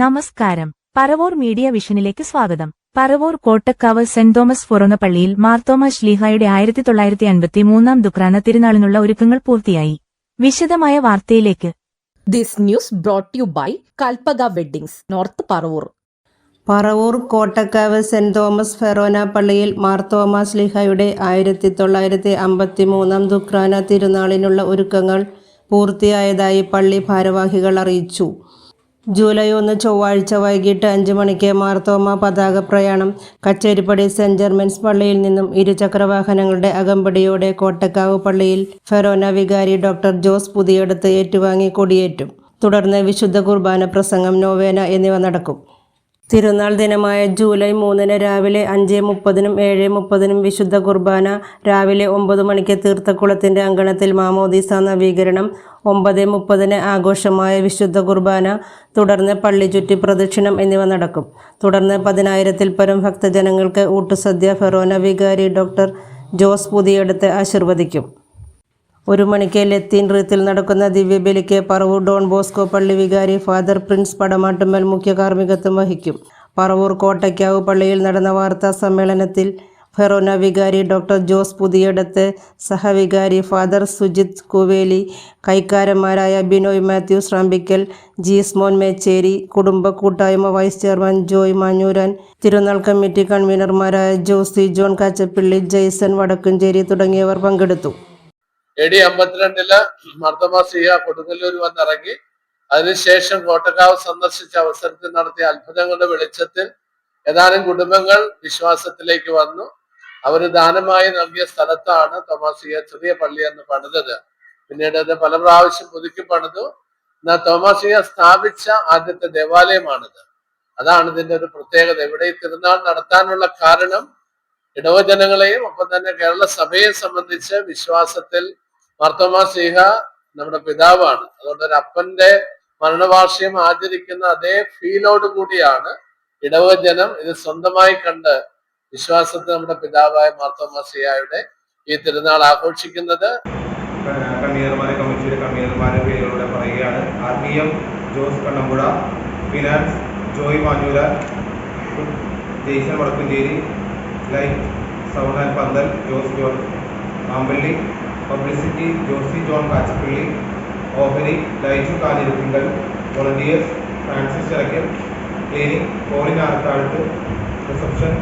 നമസ്കാരം. പറവൂർ മീഡിയ വിഷനിലേക്ക് സ്വാഗതം. Paravur Kottakkavu Saint Thomas forane പള്ളിയിൽ മാർത്തോമാ ശ്ലീഹായുടെ 1953 ദുക്രാന തിരുനാളിനുള്ള ഒരുക്കങ്ങൾ പൂർത്തിയായി. വിശദമായ വാർത്തയിലേക്ക്. This news brought you by Kalpaka weddings, north Paravur. Paravur Kottakkavu Saint Thomas forane പള്ളിയിൽ മാർത്തോമാ ശ്ലീഹായുടെ 1953 ദുക്രാന തിരുനാളിനുള്ള ഒരുക്കങ്ങൾ പൂർത്തിയായതായി പള്ളി ഭാരവാഹികൾ അറിയിച്ചു. ജൂലൈ 1 ചൊവ്വാഴ്ച വൈകിട്ട് 5 മണിക്ക് മാർത്തോമാ പതാക പ്രയാണം കച്ചേരിപ്പടി സെന്റ് ജർമൻസ് പള്ളിയിൽ നിന്നും ഇരുചക്രവാഹനങ്ങളുടെ അകമ്പടിയോടെ കോട്ടക്കാവ് പള്ളിയിൽ ഫൊറോന വികാരി ഡോക്ടർ ജോസ് പുതിയടത്ത് ഏറ്റുവാങ്ങി കൊടിയേറ്റും. തുടർന്ന് വിശുദ്ധ കുർബാന, പ്രസംഗം, നോവേന എന്നിവ നടക്കും. തിരുനാൾ ദിനമായ ജൂലൈ 3 രാവിലെ 5:30 7:30 വിശുദ്ധ കുർബാന, രാവിലെ 9 മണിക്ക് തീർത്ഥക്കുളത്തിൻ്റെ അങ്കണത്തിൽ മാമോദീസ നവീകരണം, 9:30 ആഘോഷമായ വിശുദ്ധ കുർബാന, തുടർന്ന് പള്ളി ചുറ്റി പ്രദക്ഷിണം എന്നിവ നടക്കും. തുടർന്ന് 10,000-ൽ പരം ഭക്തജനങ്ങൾക്ക് ഊട്ടുസദ്യ ഫൊറോന വികാരി ഡോക്ടർ ജോസ് പുതിയടത്ത് ആശീർവദിക്കും. 1 മണിക്ക് ലത്തീൻ റീത്തിൽ നടക്കുന്ന ദിവ്യബലിക്ക് പറവൂർ ഡോൺ ബോസ്കോ പള്ളി വികാരി ഫാദർ പ്രിൻസ് പടമാട്ടുമ്മൽ മുഖ്യ കാർമ്മികത്വം വഹിക്കും. പറവൂർ കോട്ടയ്ക്കാവ് പള്ളിയിൽ നടന്ന വാർത്താ സമ്മേളനത്തിൽ ഫൊറോന വികാരി ഡോക്ടർ ജോസ് പുതിയടത്ത്, സഹവികാരി ഫാദർ സുജിത് കുവേലി, കൈക്കാരന്മാരായ ബിനോയ് മാത്യൂസ് റാമ്പിക്കൽ, ജീസ്മോൻ മേച്ചേരി, കുടുംബ കൂട്ടായ്മ വൈസ് ചെയർമാൻ ജോയ് മാഞ്ഞൂരാൻ, തിരുനാൾ കമ്മിറ്റി കൺവീനർമാരായ ജോസി ജോൺ കാച്ചപ്പള്ളി, ജെയ്സൺ വടക്കുംചേരി തുടങ്ങിയവർ പങ്കെടുത്തു. AD 52 മാർത്തോമാ ശ്ലീഹ കൊടുങ്ങല്ലൂർ വന്നിറങ്ങി. അതിനുശേഷം കോട്ടക്കാവ് സന്ദർശിച്ച അവസരത്തിൽ നടത്തിയ അത്ഭുതങ്ങളുടെ വെളിച്ചത്തിൽ ഏതാനും കുടുംബങ്ങൾ വിശ്വാസത്തിലേക്ക് വന്നു. അവര് ദാനമായി നൽകിയ സ്ഥലത്താണ് തോമാസ് ശ്ലീഹ ചെറിയ പള്ളി എന്ന് പണിതത്. പിന്നീട് അത് പല പ്രാവശ്യം പുതുക്കി പണിതു. എന്നാൽ തോമാസ് ശ്ലീഹ സ്ഥാപിച്ച ആദ്യത്തെ ദേവാലയമാണിത്. അതാണ് ഇതിന്റെ ഒരു പ്രത്യേകത. ഇവിടെ ഈ തിരുനാൾ നടത്താനുള്ള കാരണം ഇടവജനങ്ങളെയും ഒപ്പം തന്നെ കേരള സഭയെ സംബന്ധിച്ച് വിശ്വാസത്തിൽ മാർത്തോമാ ശ്ലീഹ നമ്മുടെ പിതാവാണ്. അതുകൊണ്ട് ഒരു അപ്പന്റെ മരണവാർഷികം ആചരിക്കുന്ന അതേ ഫീലോട് കൂടിയാണ് ഇടവജനം ഇത് സ്വന്തമായി കണ്ട് വിശ്വാസത്തിൽ നമ്മുടെ പിതാവായ മാർത്തോമാ ശ്ലീഹയുടെ ഈ തിരുനാൾ ആഘോഷിക്കുന്നത്. കൺവീനർമാരുടെ പേരുകളൂടെ പറയുകയാണ്. RPM Jose Kannampuzha, finance Joy Manjoora, Jaison Vadakkumchery, light sound and pandal Jose John Mampilly, publicity Josy John Kachappilly, ഓഹരി Laiju Kanjirathingal, volunteers Francis Chirakkal, clinic Paulin Arkad, reception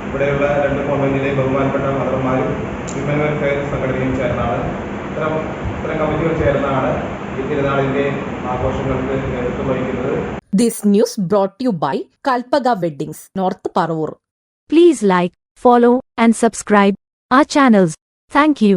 ഇവിടെയുള്ള 2 കോൺവെന്റിലെ ബഹുമാനപ്പെട്ട മദർമാരും വിമൻ വെൽഫെയർ സംഘടനയും ചേർന്നാണ് ഇത്തരം കമ്മിറ്റികൾ ചേർന്നാണ് ഈ തിരുനാളിന്റെ ആഘോഷങ്ങൾക്ക് നേതൃത്വം വഹിക്കുന്നത്. This news brought you by Kalpaka weddings, north Paravur. Please like, follow and subscribe our channels. Thank you.